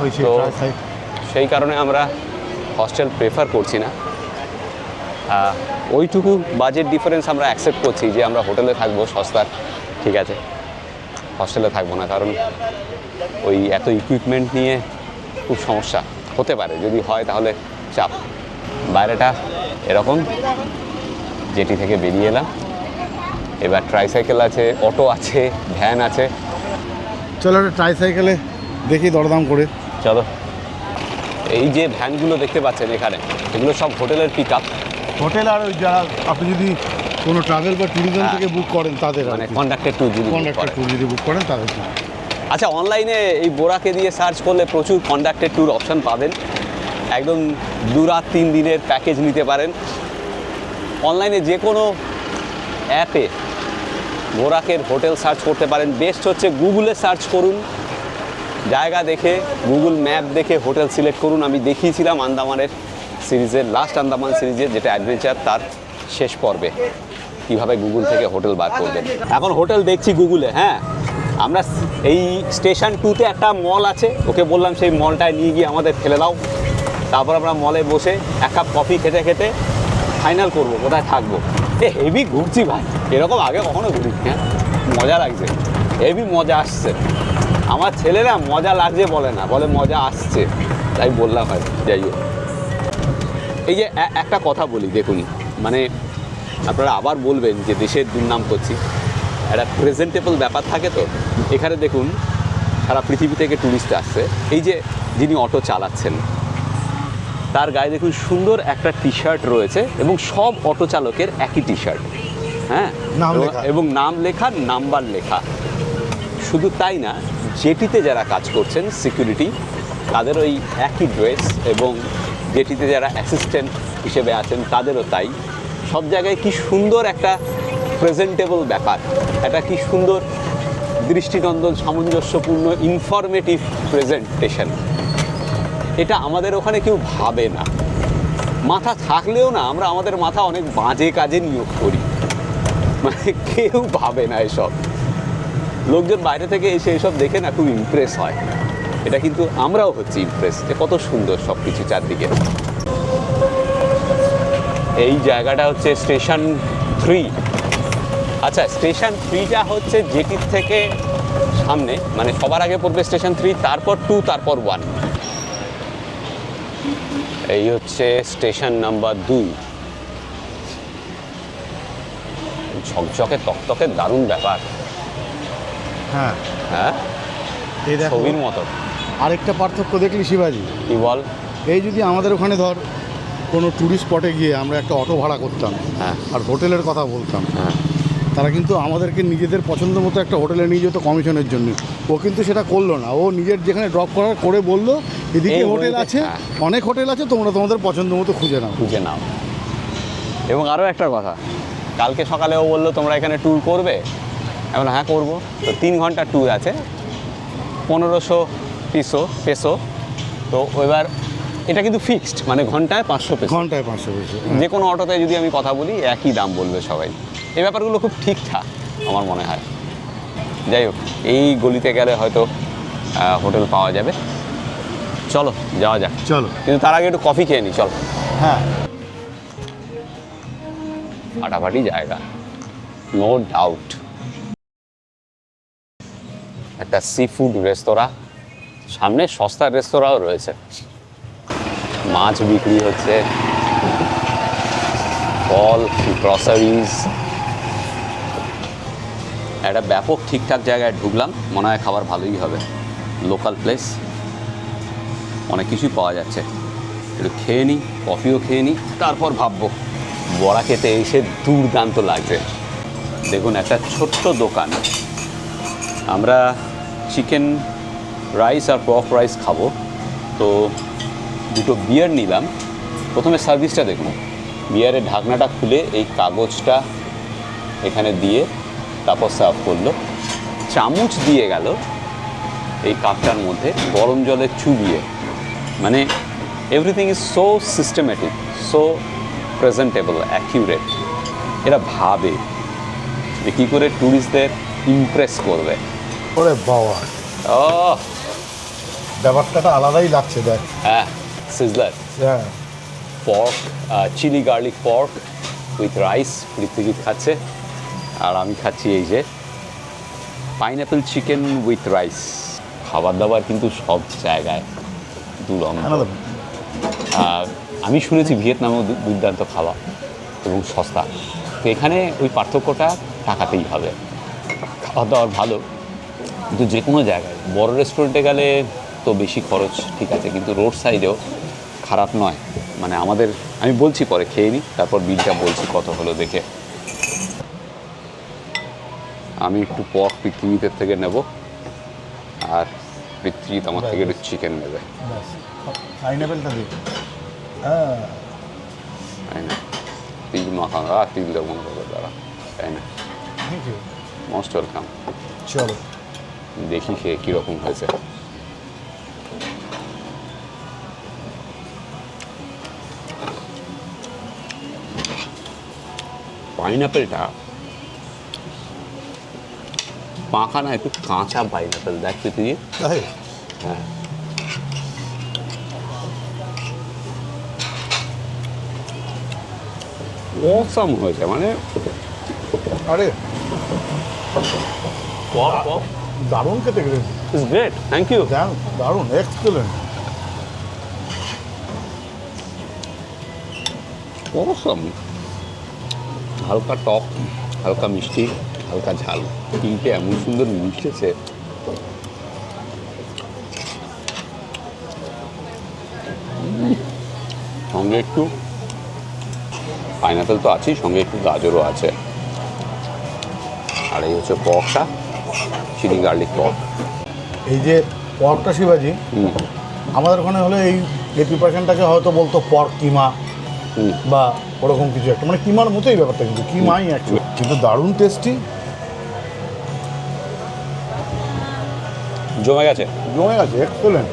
ওই তো সেই কারণে আমরা হস্টেল প্রেফার করছি না। ওইটুকু বাজেট ডিফারেন্স আমরা অ্যাকসেপ্ট করছি যে আমরা হোটেলে থাকবো সস্তার, ঠিক আছে, হস্টেলে থাকবো না, কারণ ওই এত ইকুইপমেন্ট নিয়ে খুব সমস্যা হতে পারে। যদি হয় তাহলে চাপ। বাইরেটা এরকম, জেটি থেকে বেরিয়ে এলাম, এবার ট্রাইসাইকেল আছে, অটো আছে, ভ্যান আছে। চলো একটা ট্রাইসাইকেলে দেখি দরদাম করে। চলো। এই যে ভ্যানগুলো দেখতে পাচ্ছেন এখানে, এগুলো সব হোটেলের পিক আপ। হোটেল আর ওই যারা আপনি যদি কোনো ট্রাভেল বা ট্যুরিজম থেকে বুক করেন তাদের, মানে কন্ডাক্টেড ট্যুর যদি কন্ডাক্টর ট্যুর যদি বুক করেন তাদের। আচ্ছা, অনলাইনে এই বোরাকে দিয়ে সার্চ করলে প্রচুর কন্ডাক্টেড ট্যুর অপশান পাবেন। একদম 2 রাত 3 দিনের প্যাকেজ নিতে পারেন। অনলাইনে যে কোনো অ্যাপে বোরাকের হোটেল সার্চ করতে পারেন। বেস্ট হচ্ছে গুগলে সার্চ করুন, জায়গা দেখে গুগল ম্যাপ দেখে হোটেল সিলেক্ট করুন। আমি দেখিয়েছিলাম আন্দামানের সিরিজের, লাস্ট আন্দামান সিরিজের যেটা অ্যাডভেঞ্চার, তার শেষ পর্বে কীভাবে গুগল থেকে হোটেল বার করবেন। এখন হোটেল দেখছি গুগলে। হ্যাঁ, আমরা এই স্টেশন 2-তে একটা মল আছে, ওকে বললাম সেই মলটায় নিয়ে গিয়ে আমাদের ফেলে দাও। তারপর আমরা মলে বসে 1 কাপ কফি খেতে খেতে ফাইনাল করবো কোথায় থাকবো। হেভি ঘুরছি ভাই, এরকম আগে কখনো ঘুরি। হ্যাঁ, মজা লাগছে, হেভি মজা আসছে। আমার ছেলেরা মজা লাগছে বলে না, বলে মজা আসছে, তাই বললাম আর যাই হোক। এই যে একটা কথা বলি, দেখুন, মানে আপনারা আবার বলবেন যে দেশের দুর্নাম করছি, একটা প্রেজেন্টেবল ব্যাপার থাকে। তো এখানে দেখুন সারা পৃথিবী থেকে ট্যুরিস্ট আসছে। এই যে যিনি অটো চালাচ্ছেন তার গায়ে দেখুন সুন্দর একটা টি শার্ট রয়েছে, এবং সব অটো চালকের একই টি শার্ট। হ্যাঁ, এবং নাম লেখা, নাম্বার লেখা। শুধু তাই না, জেটিতে যারা কাজ করছেন সিকিউরিটি, তাদের ওই একই ড্রেস, এবং জেটিতে যারা অ্যাসিস্ট্যান্ট হিসেবে আছেন তাদেরও তাই। সব জায়গায় কি সুন্দর একটা প্রেজেন্টেবল ব্যাপার, একটা কি সুন্দর দৃষ্টিনন্দন সামঞ্জস্যপূর্ণ ইনফরমেটিভ প্রেজেন্টেশন। এটা আমাদের ওখানে কেউ ভাবে না। মাথা থাকলেও না, আমরা আমাদের মাথা অনেক বাজে কাজে নিয়োগ করি, মানে কেউ ভাবে না এসব। লোকজন বাইরে থেকে এসে এসব দেখে না খুব ইমপ্রেস হয়। এটা কিন্তু আমরাও হচ্ছি ইমপ্রেস, যে কত সুন্দর সব কিছু চারদিকে। এই জায়গাটা হচ্ছে স্টেশন 3। আচ্ছা, স্টেশন 3টা হচ্ছে জেটির থেকে সামনে, মানে সবার আগে পড়বে স্টেশন 3, তারপর 2, তারপর 1। এই হচ্ছে স্টেশন নাম্বার 2। ঝকঝকে তকতকে দারুণ ব্যাপার। হ্যাঁ হ্যাঁ, এই দেখো ছবির মতো। আরেকটা পার্থক্য দেখলি শিবাজি, কি বল? এই যদি আমাদের ওখানে ধর কোনো ট্যুরিস্ট স্পটে গিয়ে আমরা একটা অটো ভাড়া করতাম, হ্যাঁ, আর হোটেলের কথা বলতাম, হ্যাঁ, তারা কিন্তু আমাদেরকে নিজেদের পছন্দ মতো একটা হোটেলে নিয়ে যেত কমিশনের জন্য। ও কিন্তু সেটা করলো না, ও নিজের যেখানে ড্রপ করার করে বললো এদিকে এই হোটেল বলতে, আছে, হ্যাঁ, অনেক হোটেল আছে, তোমরা তোমাদের পছন্দ মতো খুঁজে নাও। খুঁজে নাও। এবং আরও একটা কথা, কালকে সকালে ও বললো তোমরা এখানে ট্যুর করবে। এখন হ্যাঁ করবো। তো 3 ঘন্টার ট্যুর আছে, 1500 পেসো। তো এবার এটা কিন্তু ফিক্সড, মানে ঘন্টায় 500 পেসো। ঘন্টায় 500 পেসো। যে কোনো অটোতে যদি আমি কথা বলি একই দাম বলবে সবাই। এই ব্যাপারগুলো খুব ঠিকঠাক আমার মনে হয়। যাই হোক, এই গলিতে গেলে হয়তো হোটেল পাওয়া যাবে। চলো যাওয়া যাক। চলো, কিন্তু তার আগে একটু কফি খেয়ে নিই। চলো। হ্যাঁ, ফাটাফাটি জায়গা, নো ডাউট। একটা সি ফুড রেস্তোরাঁ, সামনে সস্তার রেস্তোরাঁও রয়েছে, মাছ বিক্রি হচ্ছে, ফল, গ্রসারিজ। একটা ব্যাপক ঠিকঠাক জায়গায় ঢুকলাম, মনে হয় খাবার ভালোই হবে। লোকাল প্লেস, অনেক কিছুই পাওয়া যাচ্ছে। একটু খেয়ে নিই, কফিও খেয়ে নিই, তারপর ভাববো। বড়া খেতে এসে দুর্দান্ত লাগছে। দেখুন, একটা ছোট্ট দোকান। আমরা চিকেন রাইস আর পর্ক রাইস খাবো, তো 2টো বিয়ার নিলাম। প্রথমে সার্ভিসটা দেখুন, বিয়ারের ঢাকনাটা খুলে এই কাগজটা এখানে দিয়ে তারপর সার্ভ করলো। চামচ দিয়ে গেল এই কাপটার মধ্যে গরম জলে চুবিয়ে। মানে everything is so systematic, so presentable, accurate. এরা ভাবে যে কী করে ট্যুরিস্টদের ইমপ্রেস করবে। ওরে বাবা, ও ব্যাপারটা আলাদাই লাগছে দেখ। হ্যাঁ, সিজলার হ্যাঁ, pork, chilli garlic pork with rice পৃথিবীত খাচ্ছে, আর আমি খাচ্ছি এই যে পাইনঅ্যাপেল চিকেন উইথ রাইস। খাবার দাবার কিন্তু সব জায়গায় দুরন্ত। আমি শুনেছি ভিয়েতনামেও দুর্দান্ত খাওয়া এবং সস্তা। তো এখানে ওই পার্থক্যটা টাকাতেই হবে। খাওয়া দাওয়ার ভালো, কিন্তু যে কোনো জায়গায় বড় রেস্টুরেন্টে গেলে তো বেশি খরচ, ঠিক আছে, কিন্তু রোড সাইডেও খারাপ নয়। মানে আমাদের, আমি বলছি পরে খেয়ে নিই, তারপর বিলটা বলছি কত হলো দেখে। আমি একটু পর্ক পৃথিবীদের থেকে নেব, আর পৃথিবী আমার থেকে একটু চিকেন নেবে। পাইনঅ্যাপেলটা দিই। হ্যাঁ, তাই না? তিল মাখাঙ্গা, তিল দেবো দাঁড়া, তাই না? Thank you. Most welcome. চলো দেখি খেয়ে কীরকম হয়েছে। পাইনঅ্যাপেলটা পাকা না, একটু কাঁচা পাইনঅ্যাপেল দেখ পৃথিবী। তাই? হ্যাঁ, অসাম হয়েছে। মানে আরে দারুণ খেতে গেলে, ইটস গ্রেট, থ্যাংক ইউ। দারুণ, এক্সেলেন্ট। অসাম। হালকা টক, হালকা মিষ্টি, হালকা ঝাল, তিনটে এমন সুন্দর মিশেছে। সঙ্গে একটু পাইনঅ্যাপেল তো আছেই, সঙ্গে একটু গাজরও আছে। আর এই হচ্ছে পর্কটা, চিলি গার্লিক পর্ক। এই যে পর্কটা শিবাজি, আমাদের ওখানে হলে এই প্রিপারেশনটাকে হয়তো বলতো পর্ক কিমা বা ওরকম কিছু একটা, মানে কিমার মতোই ব্যাপারটা, কিন্তু কিমাই অ্যাকচুয়ালি, কিন্তু দারুণ টেস্টি। জমে গেছে, জমে গেছে, এক্সেলেন্ট।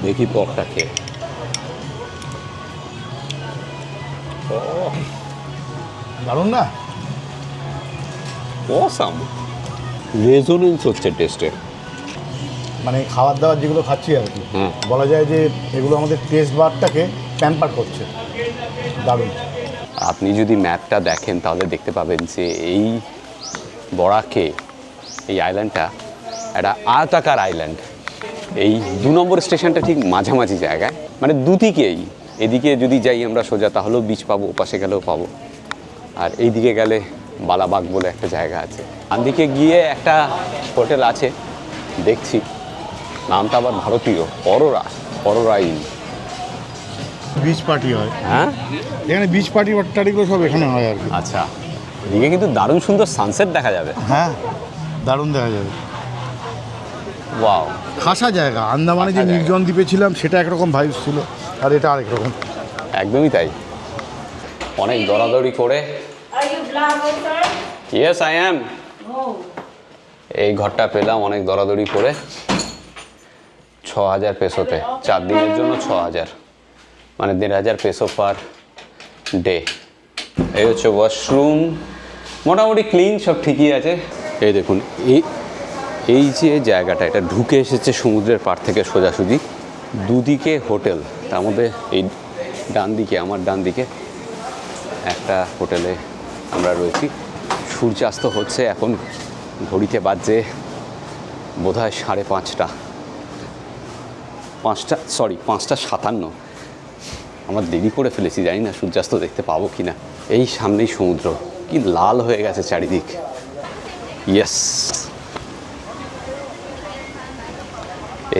দেখি পর্কটা খেয়ে। দারুণ না? অসাম রেজোনেন্স হচ্ছে টেস্টে। মানে খাবার দাবার যেগুলো খাচ্ছি আর কি, হুম। বলা যায় যে এগুলো আমাদের টেস্ট বারটাকে প্যাম্পার করছে। দারুণ। আপনি যদি ম্যাপটা দেখেন তাহলে দেখতে পাবেন যে এই বরাকে, এই আইল্যান্ডটা একটা আয়তাকার আইল্যান্ড। এই 2 নম্বর স্টেশনটা ঠিক মাঝামাঝি জায়গায়, মানে দুদিকেই। এদিকে যদি যাই আমরা সোজা তাহলেও বিচ পাবো, ওপাশে গেলেও পাবো। আর এই দিকে গেলে বালাবাগ বলে একটা জায়গা আছে। দিকে গিয়ে একটা হোটেল আছে দেখছি, নামটা আবার ভারতীয়, অরোরা ইন। বিচ পার্টি হয়, হ্যাঁ, এখানে বিচ পার্টি টাটিগুলো সব এখানে হয় আর কি। আচ্ছা। এদিকে কিন্তু দারুণ সুন্দর সানসেট দেখা যাবে। হ্যাঁ, দারুণ দেখা যাবে। ওয়াও, খাসা জায়গা। আন্দামানে যে খাসা জায়গা। নির্জন দ্বীপে ছিলাম সেটা একরকম ভাইবস ছিল, আর এটা আরেক রকম। একদমই তাই। অনেক দৌড়াদৌড়ি করে। Are you vlogger, sir? Yes I am. Oh. এই ঘরটা পেলাম অনেক দৌড়াদৌড়ি করে 6000 পেসোতে। 4 দিনের জন্য 6000, মানে 1500 পেসো পার ডে। এই হচ্ছে ওয়াশরুম, মোটামুটি ক্লিন, সব ঠিকই আছে। এই দেখুন, এই যে জায়গাটা, এটা ঢুকে এসেছে সমুদ্রের পাড় থেকে সোজাসুজি। দুদিকে হোটেল, তার মধ্যে এই ডান দিকে, আমার ডান দিকে একটা হোটেলে আমরা রয়েছি। সূর্যাস্ত হচ্ছে এখন, ঘড়িতে বাজছে বোধহয় 5:30। 5:57। আমরা দেরি করে ফেলেছি, জানি না সূর্যাস্ত দেখতে পাবো কি না। এই সামনেই সমুদ্র, কি লাল হয়ে গেছে চারিদিক। ইয়েস,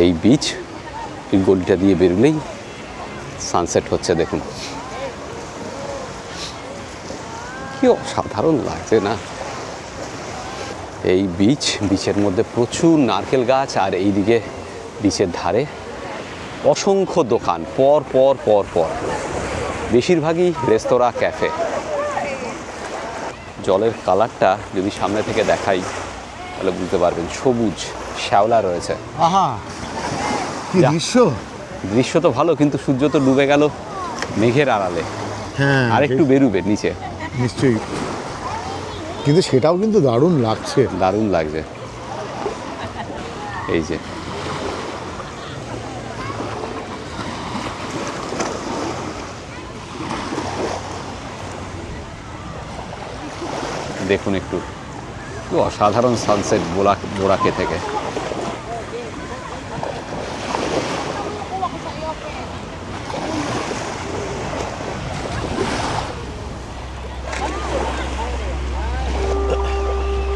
এই বিচ, এই গলিটা দিয়ে বেরোলেই সানসেট হচ্ছে। দেখুন কি অসাধারণ লাগছে না। এই বিচের মধ্যে প্রচুর নারকেল গাছ, আর এইদিকে বিচের ধারে অসংখ্য দোকান, পর পর পর পর, বেশিরভাগই রেস্তোরাঁ, ক্যাফে। জলের কালারটা যদি সামনে থেকে দেখাই তাহলে বুঝতে পারবেন, সবুজ শ্যাওলা রয়েছে। আহা, কি যা। দৃশ্য! দৃশ্য তো ভালো, কিন্তু সূর্য তো ডুবে গেল মেঘের আড়ালে, হ্যাঁ, আর একটু বেরুবে নিচে। নিশ্চয়ই, কিন্তু সেটাও কিন্তু দারুণ লাগছে। দারুণ লাগছে। এই যে দেখুন একটু, কি অসাধারণ সানসেট বোরাকে থেকে।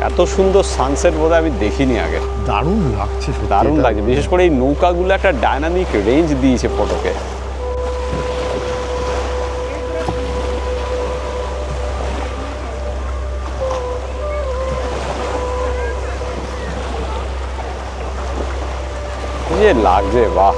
এত সুন্দর সানসেট বোধহয় আমি দেখিনি আগে। দারুণ লাগছে, সত্যি দারুণ এটা। লাগছে, বিশেষ করে এই নৌকাগুলো একটা ডায়নামিক রেঞ্জ দিয়েছে ফটোকে। যে লাগছে, বাহ।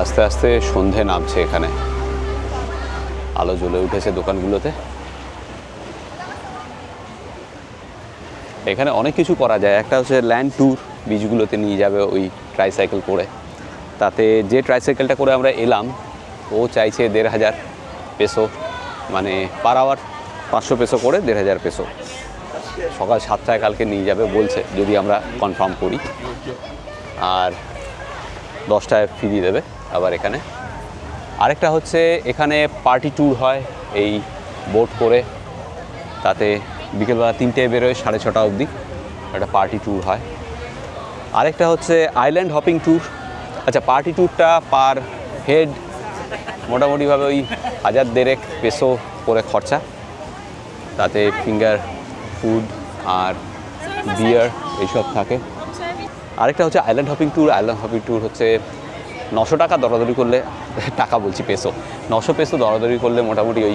আস্তে আস্তে সন্ধে নামছে, এখানে আলো জ্বলে উঠেছে দোকানগুলোতে। এখানে অনেক কিছু করা যায়। একটা হচ্ছে ল্যান্ড ট্যুর, বিচগুলোতে নিয়ে যাবে ওই ট্রাইসাইকেল করে। তাতে যে ট্রাইসাইকেলটা করে আমরা এলাম ও চাইছে 1,500 পেসো, মানে পার আওয়ার 500 পেসো করে 1,500 পেসো। সকাল 7টায় কালকে নিয়ে যাবে বলছে, যদি আমরা কনফার্ম করি। আর 10টায় ফিরিয়ে দেবে আবার এখানে। আরেকটা হচ্ছে এখানে পার্টি ট্যুর হয় এই বোট করে, তাতে বিকেলবেলা 3টায় বেরোয় 6:30 অবধি একটা পার্টি ট্যুর হয়। আরেকটা হচ্ছে আইল্যান্ড হপিং ট্যুর। আচ্ছা, পার্টি ট্যুরটা পার হেড মোটামুটিভাবে ওই 1,000 পেসো করে খরচা, তাতে ফিঙ্গার ফুড আর বিয়ার এইসব থাকে। আরেকটা হচ্ছে island hopping tour. Island hopping tour হচ্ছে 900 টাকা দরাদরি করলে, টাকা বলছি পেসো, 900 পেসো দরাদরি করলে মোটামুটি ওই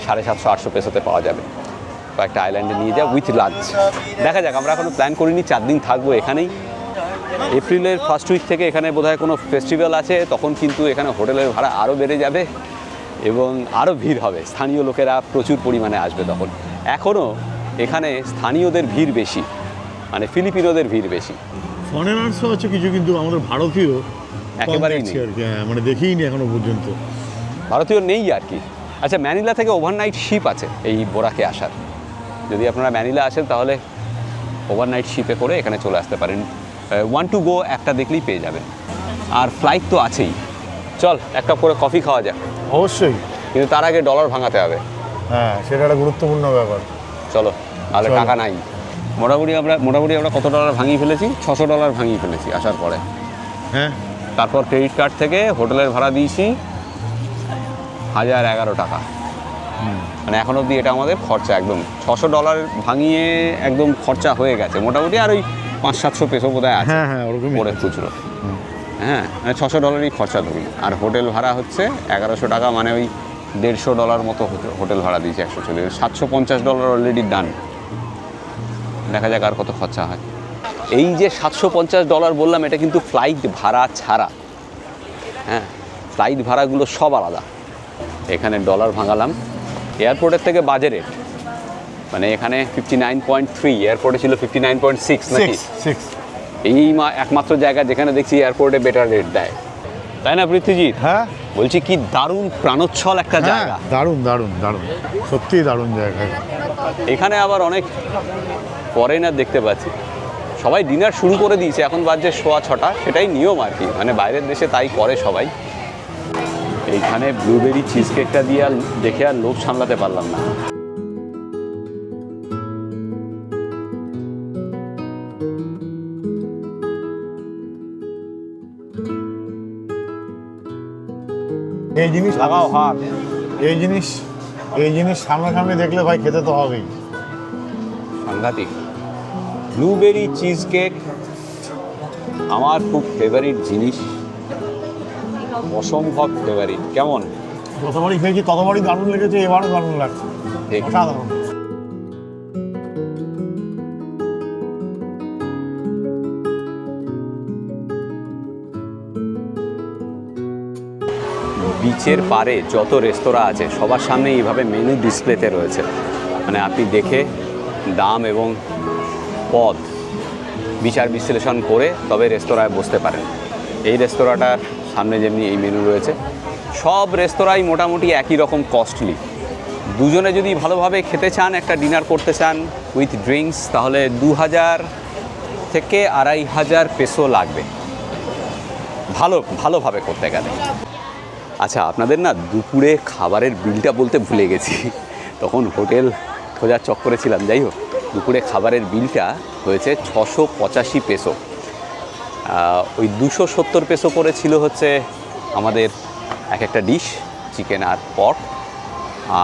750-800 পেসোতে পাওয়া যাবে। কয়েকটা আইল্যান্ডে নিয়ে যাও উইথ লাঞ্চ। দেখা যাক, আমরা এখনও প্ল্যান করিনি, 4 দিন থাকবো এখানেই। এপ্রিলের ফার্স্ট উইক থেকে এখানে বোধহয় কোনো ফেস্টিভ্যাল আছে, তখন কিন্তু এখানে হোটেলের ভাড়া আরও বেড়ে যাবে এবং আরও ভিড় হবে। স্থানীয় লোকেরা প্রচুর পরিমাণে আসবে তখন। এখনও এখানে স্থানীয়দের ভিড় বেশি, মানে ফিলিপিনোদের ভিড় বেশি। ফরেনার্সও আছে কিছু, কিন্তু আমাদের ভারতীয় একেবারেই কম দেখছি নেই। আর কি। হ্যাঁ, মানে দেখিনি এখনো পর্যন্ত। ভারতীয় নেই আর কি। আচ্ছা, ম্যানিলা থেকে ওভারনাইট শিপ আছে এই বোরাকে আসার। যদি আপনারা ম্যানিলা আসেন তাহলে ওভারনাইট শিপে করে এখানে চলে আসতে পারেন। 1 to go একটা দেখলেই পেয়ে যাবেন। আর ফ্লাইট তো আছেই। চল এক কাপ করে কফি খাওয়া যাক, অবশ্যই। কিন্তু তার আগে ডলার ভাঙাতে হবে। হ্যাঁ, সেটা একটা গুরুত্বপূর্ণ ব্যাপার। চলো, তাহলে চলো। টাকা নাই। মোটামুটি আমরা কত ডলার ভাঙিয়ে ফেলেছি? $600 ভাঙিয়ে ফেলেছি আসার পরে। হ্যাঁ, তারপর ক্রেডিট কার্ড থেকে হোটেলের ভাড়া দিয়েছি 1,011 টাকা। মানে এখন অবধি এটা আমাদের খরচা একদম $600 ভাঙিয়ে একদম খরচা হয়ে গেছে মোটামুটি। আর ওই 500-700 পেসো বোধহয় আছে হ্যাঁ, হ্যাঁ, ওরকমই পরে খুচরো। হ্যাঁ, মানে $600 খরচা ধরুন। আর হোটেল ভাড়া হচ্ছে 1,100 টাকা, মানে ওই $150 মতো হোটেল ভাড়া দিয়েছে। 140, $750 অলরেডি ডান। দেখা যাক আর কত খরচা হয়। এই যে $750 বললাম, এটা কিন্তু ফ্লাইট ভাড়া ছাড়া। হ্যাঁ, ফ্লাইট ভাড়াগুলো সব আলাদা। এখানে ডলার ভাঙালাম, এয়ারপোর্টের থেকে বাজে রেট। মানে এখানে 59.3, এয়ারপোর্টে ছিল 59.6 নাকি? 6 এই একমাত্র জায়গা যেখানে দেখছি এয়ারপোর্টে বেটার রেট দেয়, তাই না পৃথ্বীজিৎ? হ্যাঁ, বলছি কি দারুণ প্রাণোচ্ছল একটা জায়গা। দারুণ দারুণ দারুণ, সত্যিই দারুণ জায়গা। এখানে আবার অনেক ফরেনার দেখতে পাচ্ছি। সবাই ডিনার শুরু করে দিয়েছে, এখন বাজছে 6:15। সেটাই নিয়ম আর কি, মানে বাইরের দেশে তাই করে সবাই। এইখানে ব্লুবেরি চিজ কেকটা দিয়ে আর দেখে আর লোভ সামলাতে পারলাম না। এই জিনিস লাগাও হাত, এই জিনিস সামনাসামনি দেখলে ভাই খেতে তো হবেই। সাংঘাতিক। ব্লুবেরি চিজ কেক আমার খুব ফেভারিট জিনিস, অসম্ভব ফেভারিট। কেমন? যতবারই খেয়েছি ততবারই দারুণ লেগেছে, এবারও দারুণ লাগছে, ঠিক। অসাধারণ। বিচের পাড়ে যত রেস্তোরাঁ আছে সবার সামনে এইভাবে মেনু ডিসপ্লেতে রয়েছে, মানে আপনি দেখে দাম এবং পদ বিচার বিশ্লেষণ করে তবে রেস্তোরাঁয় বসতে পারেন। এই রেস্তোরাঁটার সামনে যেমনি এই মেনু রয়েছে, সব রেস্তোরাঁই মোটামুটি একই রকম কস্টলি। দুজনে যদি ভালোভাবে খেতে চান, একটা ডিনার করতে চান উইথ ড্রিঙ্কস, তাহলে 2000 থেকে 2500 পেসো লাগবে ভালোভাবে করতে গেলে। আচ্ছা, আপনাদের না দুপুরে খাবারের বিলটা বলতে ভুলে গেছি, তখন হোটেল খোঁজার চক্করে ছিলাম। যাই হোক, দুপুরে খাবারের বিলটা হয়েছে 685 পেসো। ওই 270 পেসো করে ছিল হচ্ছে আমাদের এক একটা ডিশ, চিকেন আর পট,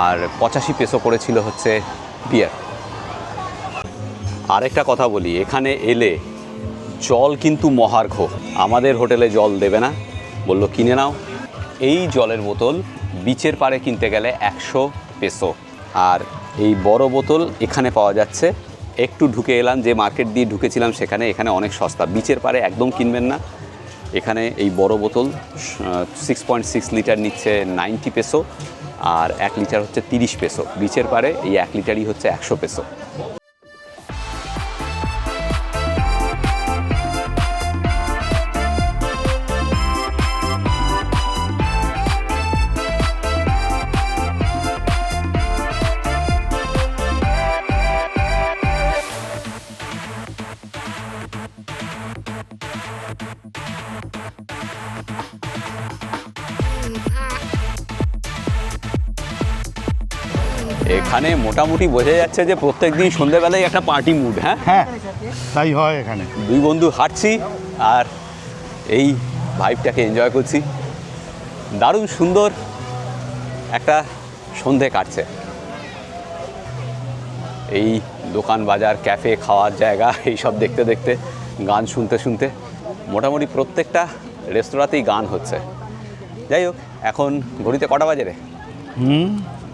আর 85 পেসো করে ছিল হচ্ছে বিয়ার। আরেকটা কথা বলি, এখানে এলে জল কিন্তু মহার্ঘ। আমাদের হোটেলে জল দেবে না, বললো কিনে নাও। এই জলের বোতল বিচের পাড়ে কিনতে গেলে 100 পেসো, আর এই বড় বোতল এখানে পাওয়া যাচ্ছে। একটু ঢুকে এলাম, যে মার্কেট দিয়ে ঢুকেছিলাম সেখানে, এখানে অনেক সস্তা। বিচের পাড়ে একদম কিনবেন না। এখানে এই বড় বোতল 6.6 লিটার নিচ্ছে 90 পেসো, আর 1 লিটার হচ্ছে 30 পেসো। বিচের পাড়ে এই 1 লিটারই হচ্ছে 100 পেসো। এখানে মোটামুটি বোঝা যাচ্ছে যে প্রত্যেকদিন সন্ধ্যেবেলায় একটা পার্টি মুড। হ্যাঁ হ্যাঁ, তাই হয় এখানে। দুই বন্ধু হাঁটছি আর এই ভাইবটাকে এনজয় করছি। দারুণ সুন্দর একটা সন্ধে কাটছে। এই দোকান বাজার, ক্যাফে, খাওয়ার জায়গা, এই সব দেখতে দেখতে, গান শুনতে শুনতে মোটামুটি প্রত্যেকটা রেস্তোরাঁতেই গান হচ্ছে। যাই হোক, এখন ঘড়িতে কটা বাজে রে?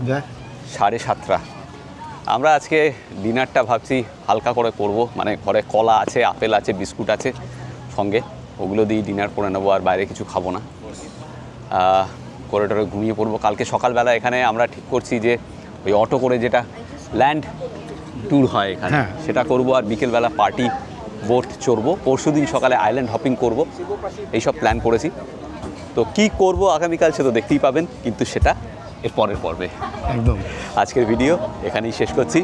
দেখ 7:30। আমরা আজকে ডিনারটা ভাবছি হালকা করে করব, মানে ঘরে কলা আছে, আপেল আছে, বিস্কুট আছে সঙ্গে, ওগুলো দিয়ে ডিনার করে নেবো, আর বাইরে কিছু খাবো না। করিডোরে ঘুমিয়ে পড়বো। কালকে সকালবেলা এখানে আমরা ঠিক করছি যে ওই অটো করে যেটা ল্যান্ড ট্যুর হয় এখানে, হ্যাঁ, সেটা করব, আর বিকেলবেলা পার্টি বোট চড়বো। পরশুদিন সকালে আইল্যান্ড হপিং করব, এইসব প্ল্যান করেছি। তো কি করব আগামীকাল সে তো দেখতেই পাবেন, কিন্তু সেটা এর পরের পর্বে। একদম। আজকের ভিডিও এখানেই শেষ করছি।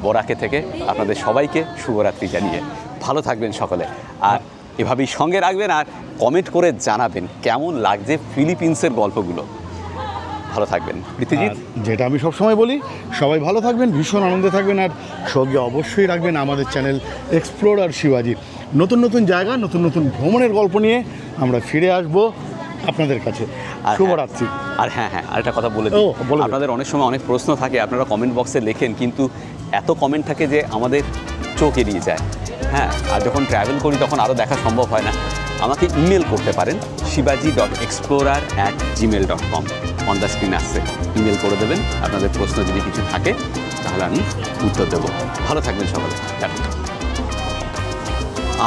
বোরাকে থেকে আপনাদের সবাইকে শুভরাত্রি জানিয়ে ভালো থাকবেন সকলে, আর এভাবেই সঙ্গে রাখবেন, আর কমেন্ট করে জানাবেন কেমন লাগছে ফিলিপিন্সের গল্পগুলো। ভালো থাকবেন। প্রীতিজিৎ, যেটা আমি সবসময় বলি, সবাই ভালো থাকবেন, ভীষণ আনন্দে থাকবেন, আর সঙ্গে অবশ্যই রাখবেন আমাদের চ্যানেল এক্সপ্লোরার শিবাজি। নতুন নতুন জায়গা, নতুন নতুন ভ্রমণের গল্প নিয়ে আমরা ফিরে আসবো আপনাদের কাছে। শুভরাত্রি। আর হ্যাঁ, আরেকটা কথা বলে দিই, আপনাদের অনেক সময় অনেক প্রশ্ন থাকে, আপনারা কমেন্ট বক্সে লেখেন, কিন্তু এত কমেন্ট থাকে যে আমাদের চোখ এড়িয়ে যায়। হ্যাঁ, আর যখন ট্র্যাভেল করি তখন আরও দেখা সম্ভব হয় না। আমাকে ইমেল করতে পারেন shibaji.explorer@gmail.com, অন দ্য স্ক্রিন আসছে, ইমেল করে দেবেন। আপনাদের প্রশ্ন যদি কিছু থাকে তাহলে আমি উত্তর দেবো। ভালো থাকবেন সকলে।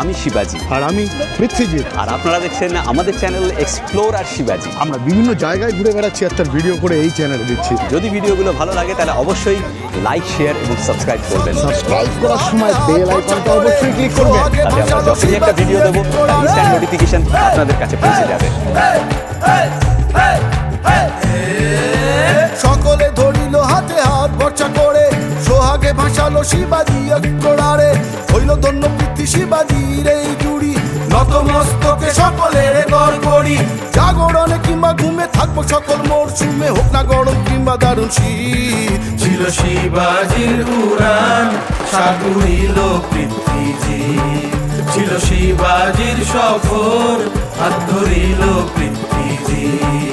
আমি শিবাজি, আর আমি পৃথ্বীজিৎ, আর আপনারা দেখছেন আমাদের চ্যানেল এক্সপ্লোরার শিবাজি। আমরা বিভিন্ন জায়গায় ঘুরে বেড়াচ্ছি আর তার ভিডিও করে এই চ্যানেলে দিচ্ছি। যদি ভিডিওগুলো ভালো লাগে তাহলে অবশ্যই লাইক, শেয়ার এবং সাবস্ক্রাইব করবেন। সাবস্ক্রাইব করার সময় বেল আইকনটা অবশ্যই ক্লিক করবেন, তাতে আমরা যখনই একটা ভিডিও দেবো তার ইনস্ট্যান্ট নোটিফিকেশন আপনাদের কাছে পৌঁছে যাবে। সকলে ধরিল হাতে হাত ভরসা করে, সোহাগে ভাসালো শিবাজি এক্সপ্লোরারে। হইল ধন্য পৃথ্বী শিবাজির এই জুড়ি, নতমস্তকে সকলের গড় করি। জাগরণে কিংবা ঘুমে থাকবো সকল মরশুমে, হোক না গরম কিংবা দারুণ শীত। ছিল শিবাজির উড়ান, সাগুরিল পৃথ্বীজি। ছিল শিবাজির সফর, হাত ধরিল পৃথ্বীজি।